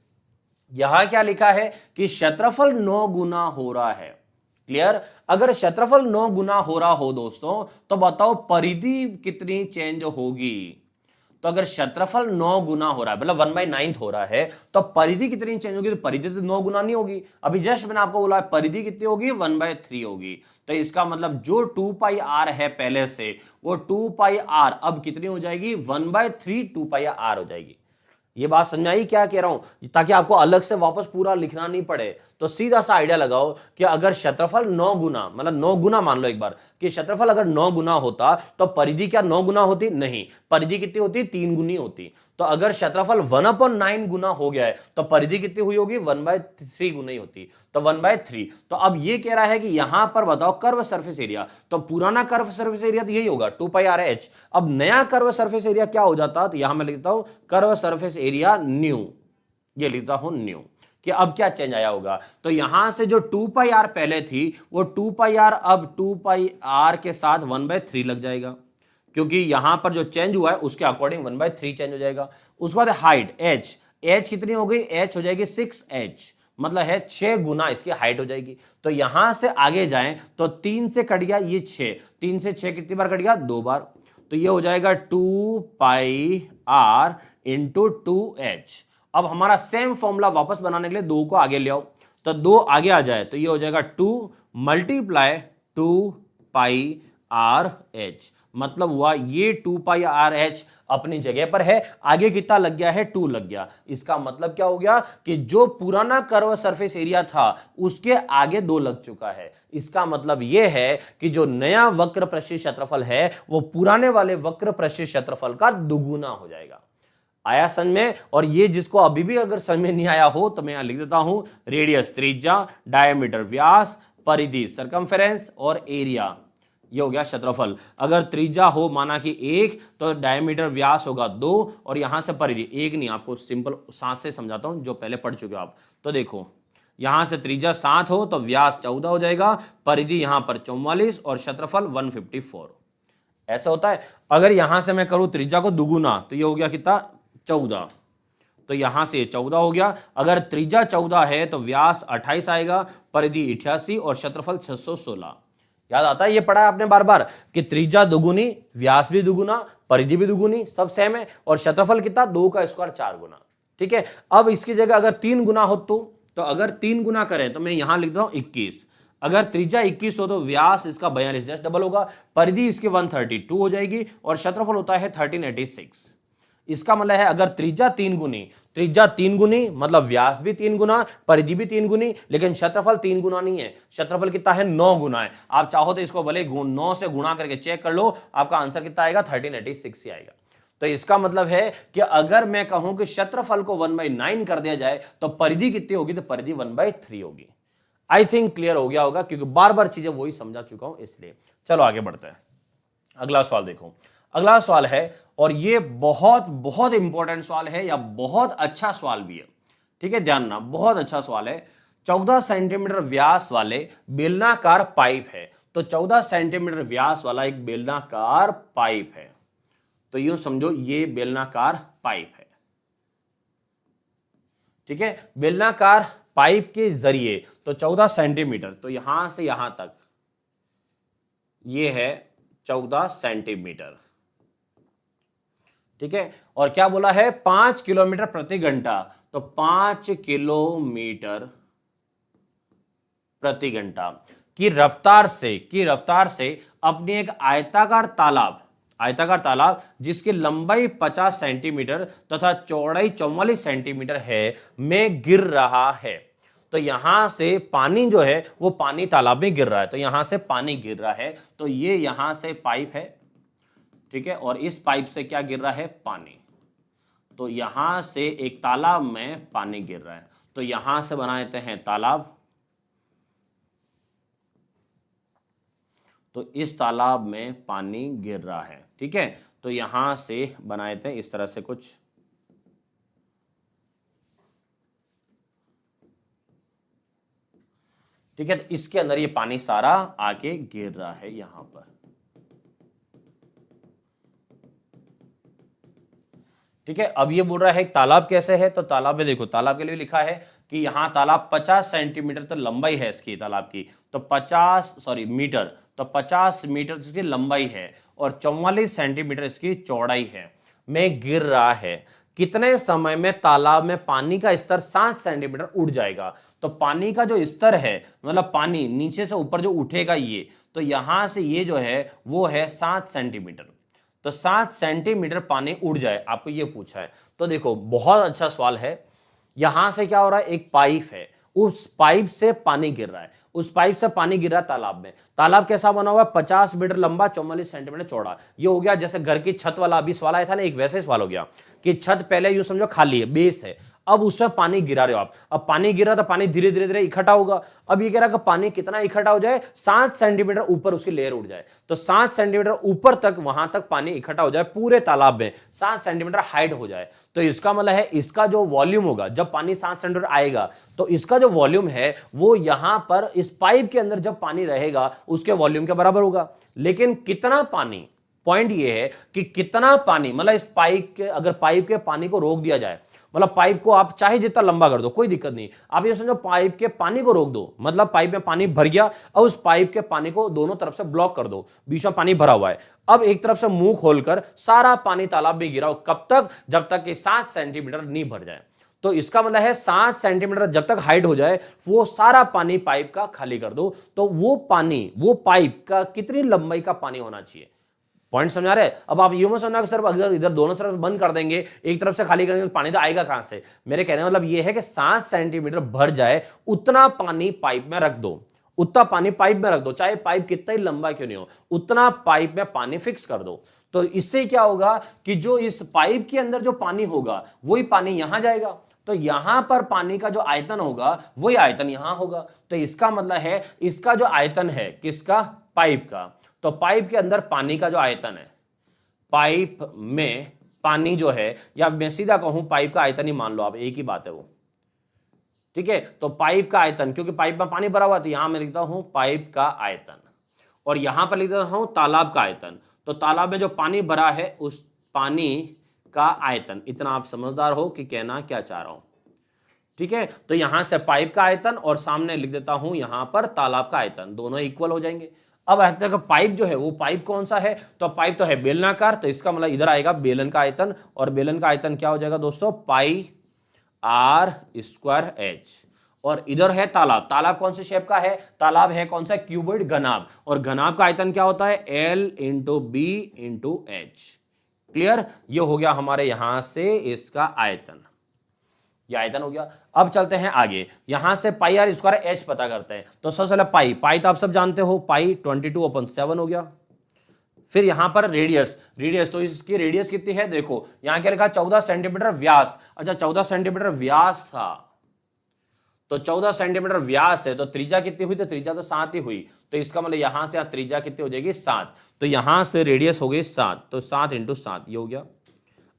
यहां क्या लिखा है कि क्षेत्रफल 9 गुना हो रहा है। क्लियर। अगर क्षेत्रफल 9 गुना हो रहा हो दोस्तों तो बताओ परिधि कितनी चेंज होगी। तो अगर क्षेत्रफल 9 गुना हो रहा है मतलब 1/9 हो रहा है तो परिधि कितनी चेंज होगी, तो परिधि तो 9 गुना नहीं होगी। अभी जस्ट मैंने आपको बोला परिधि कितनी होगी, 1/3 होगी। तो इसका मतलब जो 2πr है पहले से वो 2πr अब कितनी हो जाएगी, 1/3 2πr हो जाएगी। ये बात समझाई क्या कह रहा हूं, ताकि आपको अलग से वापस पूरा लिखना नहीं पड़े। तो सीधा सा आइडिया लगाओ कि अगर क्षेत्रफल 9 गुना मतलब 9 गुना मान लो एक बार कि क्षेत्रफल अगर 9 गुना होता तो परिधि क्या 9 गुना होती, नहीं, परिधि कितनी होती, 3 गुनी होती। तो अगर क्षेत्रफल 1/9 गुना हो गया है तो परिधि कितनी हुई होगी, 1/3 गुना ही होती। तो 1/3। तो अब ये कह रहा है कि यहां पर बताओ कर्व सरफेस एरिया, तो पुराना कर्व सरफेस एरिया तो यही होगा 2πrh। अब नया कर्व सरफेस एरिया क्या हो जाता, तो यहां मैं लिखता हूं कर्व सरफेस एरिया न्यू, ये लिखता हूं न्यू, कि अब क्या चेंज आया होगा। तो यहां से जो 2πr पहले थी वो 2πr अब 2πr के साथ 1/3 लग जाएगा, क्योंकि यहां पर जो चेंज हुआ है उसके अकॉर्डिंग 1/3 चेंज हो जाएगा। उसके बाद हाइट h कितनी हो गई, h हो जाएगी 6h, मतलब है 6 गुना इसकी हाइट हो जाएगी। तो यहां से आगे जाएं तो 3 से कट गया ये 6, 3 से 6 कितनी बार कट गया, 2 बार। तो ये हो जाएगा 2πr इंटू 2h। अब हमारा सेम फॉर्मूला वापस बनाने के लिए 2 को आगे ले आओ, तो 2 आगे आ जाए तो ये हो जाएगा 2 मल्टीप्लाई 2πrh, मतलब हुआ ये 2πrh अपनी जगह पर है, आगे कितना लग गया है, 2 लग गया। इसका मतलब क्या हो गया कि जो पुराना कर्व सरफेस एरिया था उसके आगे 2 लग चुका है। इसका मतलब यह है कि जो नया वक्र पृष्ठीय क्षेत्रफल है वो पुराने वाले वक्र पृष्ठीय क्षेत्रफल का दुगुना हो जाएगा। आया समझ में। और ये जिसको अभी भी अगर समझ में नहीं आया हो तो मैं यहां लिख देता हूं, रेडियस त्रिज्या, डायमीटर व्यास, परिधि सरकमफेरेंस और एरिया, ये हो गया क्षेत्रफल। अगर त्रिज्या हो माना कि 1 तो डायमीटर व्यास होगा 2 और यहां से परिधि 1 नहीं, आपको सिंपल 7 से समझाता हूं जो पहले पढ़ चुके हो आप। तो देखो यहां से त्रिज्या 7 हो तो व्यास 14 हो जाएगा, परिधि यहां पर 44 और क्षेत्रफल 154, ऐसा होता है। अगर यहां से मैं करूं त्रिज्या को दुगुना तो ये हो गया कितना, 14, तो यहां से 14 हो गया। अगर त्रिज्या 14 है तो व्यास 28 आएगा, परिधि 88 और क्षेत्रफल 616। याद आता है, ये पढ़ा है आपने बार बार कि त्रिज्या दुगुनी, व्यास भी दुगुना, परिधि भी दुगुनी, सब सेम है, और क्षेत्रफल कितना, 2 का स्क्वायर 4 गुना। ठीक है। अब इसकी जगह अगर 3 गुना हो तो अगर 3 गुना करें तो मैं यहां लिख देता हूं 21। अगर त्रिज्या 21 हो तो व्यास इसका 42 जस्ट डबल होगा, परिधि इसकी 132 हो जाएगी और क्षेत्रफल होता है 1386। इसका मतलब है अगर त्रिज्या 3 गुनी मतलब व्यास भी 3 गुना, परिधि भी 3 गुनी, लेकिन क्षेत्रफल 3 गुना नहीं है, क्षेत्रफल कितना है, 9 गुना है। आप चाहो तो इसको भले 9 से गुणा करके चेक कर लो, आपका आंसर कितना आएगा, 1386 ही आएगा। तो इसका मतलब है कि अगर मैं कहूं कि क्षेत्रफल को 1/9 कर दिया जाए तो परिधि कितनी होगी, तो परिधि 1/3 होगी। आई थिंक क्लियर हो गया होगा, क्योंकि बार बार चीजें वही समझा चुका हूं इसलिए। चलो आगे बढ़ते हैं, अगला सवाल देखो। अगला सवाल है, और ये बहुत बहुत इंपॉर्टेंट सवाल है, या बहुत अच्छा सवाल भी है, ठीक है, ध्यान ना, बहुत अच्छा सवाल है। 14 सेंटीमीटर व्यास वाले बेलनाकार पाइप है, तो 14 सेंटीमीटर व्यास वाला एक बेलनाकार पाइप है, तो यूं समझो ये बेलनाकार पाइप है। ठीक है, बेलनाकार पाइप के जरिए तो 14 सेंटीमीटर, तो यहां से यहां तक ये है 14 सेंटीमीटर। ठीक है, और क्या बोला है, 5 किलोमीटर प्रति घंटा, तो 5 किलोमीटर प्रति घंटा की रफ्तार से अपनी एक आयताकार तालाब जिसकी लंबाई 50 सेंटीमीटर तथा चौड़ाई 44 सेंटीमीटर है में गिर रहा है। तो यहां से पानी जो है वो पानी तालाब में गिर रहा है, तो यहां से पानी गिर रहा है, तो ये यहां से पाइप है, ठीक है, और इस पाइप से क्या गिर रहा है, पानी। तो यहां से एक तालाब में पानी गिर रहा है, तो यहां से बना देते हैं तालाब, तो इस तालाब में पानी गिर रहा है, ठीक है, तो यहां से बना देते हैं इस तरह से कुछ, ठीक है, तो इसके अंदर ये पानी सारा आके गिर रहा है यहां पर, ठीक है। अब ये बोल रहा है तालाब कैसे है, तो तालाब में देखो, तालाब के लिए लिखा है कि यहां तालाब 50 सेंटीमीटर तो लंबाई है इसकी तालाब की, तो 50 मीटर, तो 50 मीटर इसकी लंबाई है और 44 सेंटीमीटर इसकी चौड़ाई है, में गिर रहा है। कितने समय में तालाब में पानी का स्तर 7 सेंटीमीटर उठ जाएगा। तो पानी का जो स्तर है, मतलब पानी नीचे से ऊपर जो उठेगा ये, तो यहां से ये जो है वो है 7 सेंटीमीटर, तो 7 सेंटीमीटर पानी उड़ जाए, आपको ये पूछा है। तो देखो बहुत अच्छा सवाल है। यहां से क्या हो रहा है, एक पाइप है, उस पाइप से पानी गिर रहा है, उस पाइप से पानी गिर रहा है तालाब में। तालाब कैसा बना हुआ है, 50 मीटर लंबा, 44 सेंटीमीटर चौड़ा। ये हो गया जैसे घर की छत वाला अभी सवाल आया था ना, एक वैसे सवाल हो गया कि छत पहले यूं समझो खाली है, बेस है, अब उसमें पानी गिरा रहे हो आप, अब पानी गिरा तो पानी धीरे धीरे धीरे इकट्ठा होगा। अब ये कह रहा है कि पानी कितना इकट्ठा हो जाए, 7 सेंटीमीटर ऊपर उसकी लेयर उड़ जाए, तो 7 सेंटीमीटर ऊपर तक, वहां तक पानी इकट्ठा हो जाए पूरे तालाब में, 7 सेंटीमीटर हाइट हो जाए। तो इसका मतलब है इसका जो वॉल्यूम होगा, जब पानी 7 सेंटीमीटर आएगा तो इसका जो वॉल्यूम है वो यहां पर इस पाइप के अंदर जब पानी रहेगा उसके वॉल्यूम के बराबर होगा। लेकिन कितना पानी, पॉइंट ये है कि कितना पानी, मतलब इस पाइप के, अगर पाइप के पानी को रोक दिया जाए, मतलब पाइप को आप चाहे जितना लंबा कर दो कोई दिक्कत नहीं, आप ये समझो पाइप के पानी को रोक दो, मतलब पाइप में पानी भर गया और उस पाइप के पानी को दोनों तरफ से ब्लॉक कर दो, बीच में पानी भरा हुआ है, अब एक तरफ से मुंह खोलकर सारा पानी तालाब में गिराओ, कब तक, जब तक कि 7 सेंटीमीटर नहीं भर जाए। तो इसका मतलब है 7 सेंटीमीटर जब तक हाइट हो जाए वो सारा पानी पाइप का खाली कर दो। तो वो पानी, वो पाइप का कितनी लंबाई का पानी होना चाहिए, पॉइंट समझा रहे। अब आप यूं मत समझना कि सर अगर इधर दोनों तरफ बंद कर देंगे, एक तरफ से खाली करेंगे तो पानी तो आएगा कहां से। मेरे कहने का मतलब यह है कि 7 सेंटीमीटर भर जाए उतना पानी पाइप में रख दो, उतना पानी पाइप में रख दो, चाहे पाइप कितना ही लंबा क्यों नहीं हो, उतना पाइप में पानी फिक्स कर दो। तो इससे क्या होगा कि जो इस पाइप के अंदर जो पानी होगा वही पानी यहां जाएगा, तो यहां पर पानी का जो आयतन होगा वही आयतन यहां होगा। तो इसका मतलब है इसका जो आयतन है किसका, पाइप का, तो पाइप के अंदर पानी का जो आयतन है, पाइप में पानी जो है, या मैं सीधा कहूं पाइप का आयतन ही मान लो आप, एक ही बात है वो, ठीक है। तो पाइप का आयतन, क्योंकि पाइप में पानी भरा हुआ है तो यहां मैं लिखता हूं पाइप का आयतन, और यहां पर लिखता हूं तालाब का आयतन। तो तालाब में जो पानी भरा है उस पानी का आयतन, इतना आप समझदार हो कि कहना क्या चाह रहा हूं, ठीक है। तो यहां से पाइप का आयतन और सामने लिख देता हूं यहां पर तालाब का आयतन, दोनों इक्वल हो जाएंगे। अब ऐसे का पाइप जो है वो पाइप कौन सा है, तो पाइप तो है बेलनाकार, तो इसका मतलब इधर आएगा बेलन का आयतन, और बेलन का आयतन क्या हो जाएगा दोस्तों, पाई आर स्क्वायर एच। और इधर है तालाब, तालाब कौन से शेप का है, तालाब है कौन सा, क्यूबॉइड घनाभ, और घनाभ का आयतन क्या होता है, L into B into H. Clear, ये हो गया हमारे यहां से इसका आयतन, ये आयतन हो गया। अब चलते हैं आगे, यहां से पाई आर स्क्वायर एच पता करते हैं। तो सबसे पहले पाई, पाई तो आप सब जानते हो, पाई 22/7 हो गया। फिर यहां पर रेडियस, रेडियस तो इसकी रेडियस कितनी है, देखो यहां क्या लिखा, 14 सेंटीमीटर व्यास। अच्छा 14 सेंटीमीटर व्यास था, तो 14 सेंटीमीटर व्यास है, तो त्रिज्या कितनी हुई, तो त्रिज्या तो 7 ही हुई, तो इसका मतलब यहां से त्रिज्या कितनी हो जाएगी, 7। तो यहां से रेडियस हो गई 7, तो 7 × 7 ये हो गया।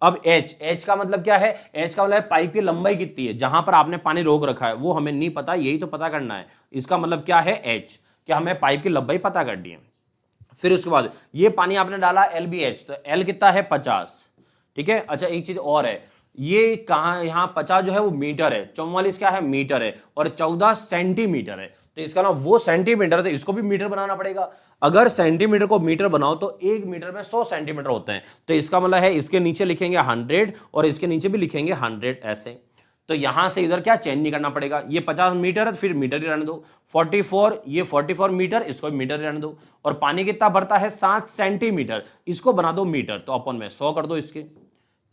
अब h, h का मतलब क्या है, h का मतलब पाइप की लंबाई कितनी है, जहां पर आपने पानी रोक रखा है वो हमें नहीं पता, यही तो पता करना है। इसका मतलब क्या है h, कि हमें पाइप की लंबाई पता करनी है। फिर उसके बाद ये पानी आपने डाला LBH, तो L कितना है 50, ठीक है। अच्छा एक चीज और है, ये कहां, यहाँ 50 जो है वो मीटर है, 44 क्या है मीटर है, और 14 सेंटीमीटर है, तो इसका नाम वो सेंटीमीटर है, तो इसको भी मीटर बनाना पड़ेगा। अगर सेंटीमीटर को मीटर बनाओ तो 1 मीटर में 100 सेंटीमीटर होते हैं, तो इसका मतलब है इसके नीचे लिखेंगे 100 और इसके नीचे भी लिखेंगे 100 ऐसे। तो यहां से इधर क्या चेंज नहीं करना पड़ेगा, ये 50 मीटर है तो फिर मीटर ही रहने दो, 44 ये 44 मीटर, इसको भी मीटर ही रहने दो, और पानी कितना भरता है 7 सेंटीमीटर, इसको बना दो मीटर, तो अपन में 100 कर दो इसके,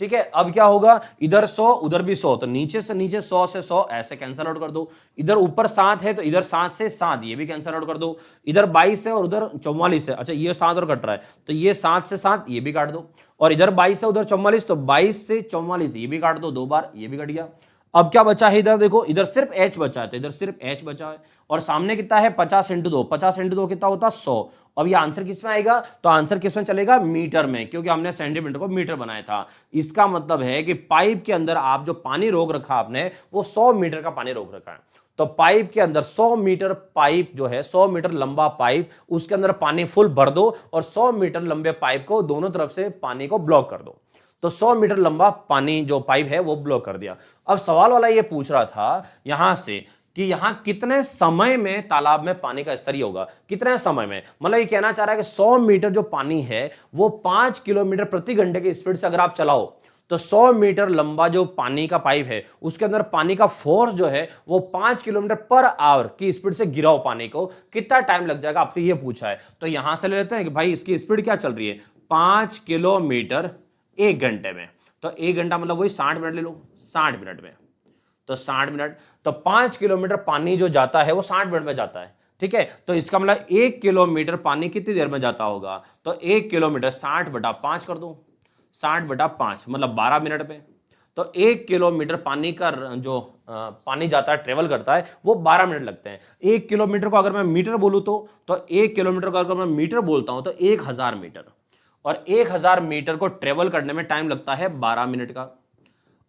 ठीक है। अब क्या होगा, इधर 100 उधर भी 100, तो नीचे से नीचे 100 से 100 ऐसे कैंसिल आउट कर दो। इधर ऊपर 7 है तो इधर 7 से 7 ये भी कैंसिल आउट कर दो। इधर 22 है और उधर 44 है, अच्छा ये 7 और कट रहा है तो ये 7 से 7 ये भी काट दो। और इधर 22 है उधर 44, तो 22 से 44 ये भी काट दो, 2 बार ये भी कट गया। अब क्या बचा है, इधर देखो, इधर सिर्फ h बचा है, तो इधर सिर्फ h बचा है। और सामने कितना है, 50 × 2, 50 × 2 कितना होता है, 100। अब ये आंसर किस में आएगा, तो आंसर किस में चलेगा, मीटर में, क्योंकि हमने सेंटीमीटर को मीटर बनाया था। इसका मतलब है कि पाइप के अंदर आप जो पानी रोक रखा आपने, वो 100 मीटर का पानी रोक रखा है। तो पाइप के अंदर 100 मीटर पाइप जो है, 100 मीटर लंबा पाइप, उसके अंदर पानी फुल भर दो और 100 मीटर लंबे पाइप को दोनों तरफ से पानी को ब्लॉक कर दो। तो 100 मीटर लंबा पानी जो पाइप है वो ब्लॉक कर दिया। अब सवाल वाला ये पूछ रहा था यहां से कि यहां कितने समय में तालाब में पानी का स्तर होगा, कितने समय में, मतलब ये कहना चाह रहा है कि 100 मीटर जो पानी है वो 5 किलोमीटर प्रति घंटे की स्पीड से अगर आप चलाओ तो 100 मीटर लंबा जो पानी का पाइप है उसके अंदर पानी का फोर्स जो है वो 5 किलोमीटर पर आवर की स्पीड से गिराओ पानी को, कितना टाइम लग जाएगा, आपको ये पूछा है। तो यहां से ले लेते हैं कि भाई इसकी स्पीड क्या चल रही है, 5 किलोमीटर 1 घंटे में। तो 1 घंटा मतलब वही 60 मिनट ले लो, 60 मिनट में, तो 60 मिनट, तो 5 किलोमीटर पानी जो जाता है वो 60 मिनट में जाता है, ठीक है। तो इसका मतलब 1 किलोमीटर पानी कितनी देर में जाता होगा, तो 1 किलोमीटर 60/5 कर दो, 60/5 मतलब 12 मिनट में। तो 1 किलोमीटर पानी का जो पानी जाता है, ट्रेवल करता है, वो 12 मिनट लगते हैं। 1 किलोमीटर को अगर मैं मीटर बोलूं तो 1 किलोमीटर को अगर मैं मीटर बोलता हूं तो 1000 मीटर, और 1000 मीटर को ट्रेवल करने में टाइम लगता है 12 मिनट का।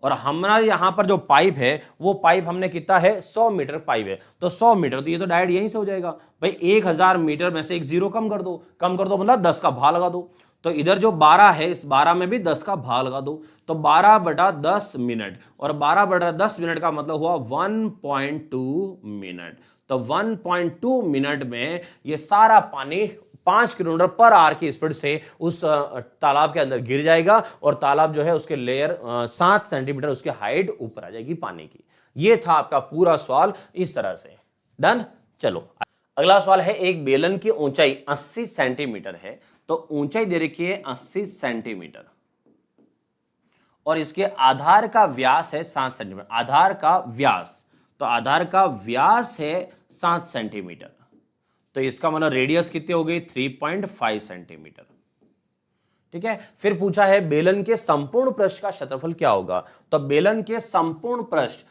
और हमारा यहां पर जो पाइप है वो पाइप हमने कितना है, 100 मीटर पाइप है, तो 100 मीटर, तो ये तो डायरेक्ट यहीं से हो जाएगा भाई, 1000 मीटर में से एक जीरो कम कर दो, कम कर दो मतलब 10 का भाग लगा दो। तो इधर जो 12 है, इस 12 में भी 10 का भाग लगा दो, तो 12/10 मिनट, और 12/10 मिनट का मतलब हुआ 1.2 मिनट। तो 1.2 मिनट में ये सारा पानी 5 किलोमीटर पर आवर की स्पीड से उस तालाब के अंदर गिर जाएगा, और तालाब जो है उसके लेयर 7 सेंटीमीटर उसकी हाइट ऊपर आ जाएगी पानी की। ये था आपका पूरा सवाल इस तरह से। डन। चलो अगला सवाल है, एक बेलन की ऊंचाई 80 सेंटीमीटर है, तो ऊंचाई दे रखी है 80 सेंटीमीटर, और इसके आधार का व्यास है 7 सेंटीमीटर, आधार का व्यास, तो आधार का व्यास है 7 सेंटीमीटर, तो इसका मतलब रेडियस कितनी हो गई, 3.5 सेंटीमीटर, ठीक है। फिर पूछा है बेलन के संपूर्ण पृष्ठ का क्षेत्रफल क्या होगा, तो बेलन के संपूर्ण पृष्ठ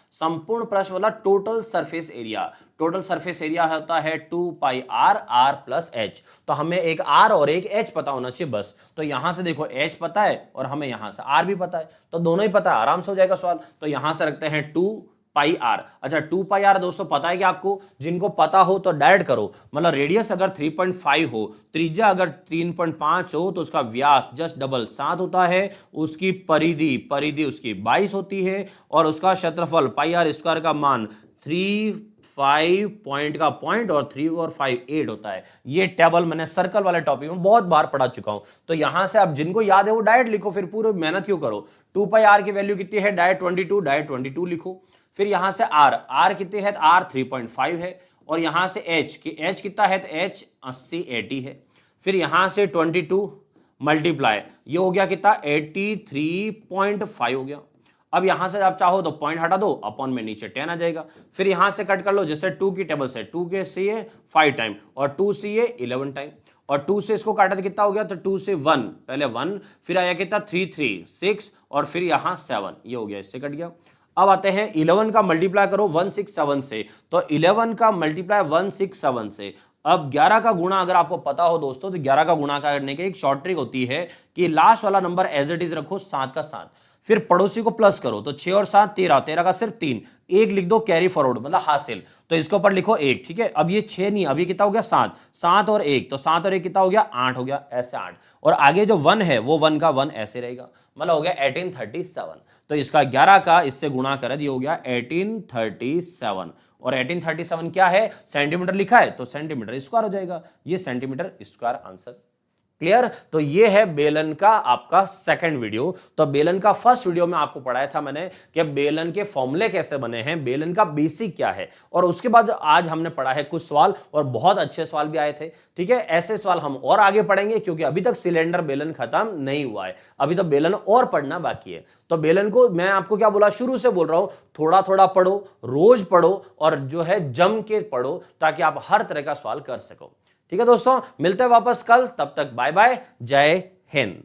मतलब total surface area, total surface area होता है 2πr r + h, तो हमें एक r और एक h पता होना चाहिए बस। तो यहां से देखो h पता है और हमें यहां से r भी पता है, तो दोनों ही पता है, आराम से हो जाएगा सवाल। तो यहां से रखते हैं 2πr। अच्छा 2πr दोस्तों पता है कि आपको, जिनको पता हो तो डायरेक्ट करो, मतलब रेडियस अगर 3.5 हो, त्रिज्या अगर 3.5 हो, तो उसका व्यास जस्ट डबल 7 होता है, उसकी परिधि उसकी 22 होती है, और उसका क्षेत्रफल πr² का मान 3.5 पॉइंट का पॉइंट और 3 और 5 8 होता है। ये टेबल मैंने सर्कल वाले टॉपिक में बहुत बार पढ़ा चुका हूं, तो यहां से आप जिनको याद है वो डायरेक्ट लिखो, फिर पूरी मेहनत क्यों करो। 2πr की वैल्यू कितनी है, डायरेक्ट 22 लिखो। फिर यहां से r कितने है, r 3.5 है, और यहां से h कितना है, तो h 80 है। फिर यहां से 22 मल्टीप्लाई, ये हो गया कितना, 83.5 हो गया। अब यहां से आप चाहो तो पॉइंट हटा दो, अपॉन में नीचे 10 आ जाएगा। फिर यहां से कट कर लो, जैसे 2 की टेबल से 2 के से ये 5 टाइम और 2 से ये 11 टाइम, और 2 से इसको काटा तो कितना हो गया, तो 2 से 1, पहले 1, फिर आया कितना 3 6, और फिर यहां 7, ये हो गया, इससे कट गया। अब आते हैं 11 का मल्टीप्लाई करो 167 से, तो 11 का मल्टीप्लाई 167 से। अब 11 का गुणा अगर आपको पता हो दोस्तों, तो 11 का गुणा करने की एक शॉर्ट ट्रिक होती है कि लास्ट वाला नंबर एज इट इज रखो 7 का 7, फिर पड़ोसी को प्लस करो, तो 6 और 7 13, 13 का सिर्फ 3, 1 लिख दो कैरी फॉरवर्ड मतलब हासिल, तो इसके ऊपर लिखो 1, ठीक है। अब ये 6 नहीं, अभी कितना हो गया 7, 7 और 1, तो 7 और 1 कितना हो गया 8 हो गया, ऐसे 8, और आगे जो 1 है वो 1 का 1 ऐसे रहेगा, मतलब हो गया 1837। तो इसका 11 का इससे गुणा कर, ये हो गया 1837, और 1837 क्या है, सेंटीमीटर लिखा है तो सेंटीमीटर स्क्वायर हो जाएगा, ये सेंटीमीटर स्क्वायर आंसर क्लियर। तो ये है बेलन का आपका सेकंड वीडियो। तो बेलन का फर्स्ट वीडियो में आपको पढ़ाया था मैंने कि बेलन के फॉर्मूले कैसे बने हैं, बेलन का बेसिक क्या है, और उसके बाद आज हमने पढ़ा है कुछ सवाल और बहुत अच्छे सवाल भी आए थे। ठीक है, ऐसे सवाल हम और आगे पढ़ेंगे क्योंकि अभी तक सिलेंडर बेलन खत्म नहीं हुआ है, अभी तो बेलन और पढ़ना बाकी है। तो बेलन को मैं आपको क्या बोला, शुरू से बोल रहा हूं, थोड़ा थोड़ा पढ़ो, रोज पढ़ो और जो है जम के पढ़ो ताकि आप हर तरह का सवाल कर सको। ठीक है दोस्तों, मिलते हैं वापस कल, तब तक बाय बाय, जय हिंद।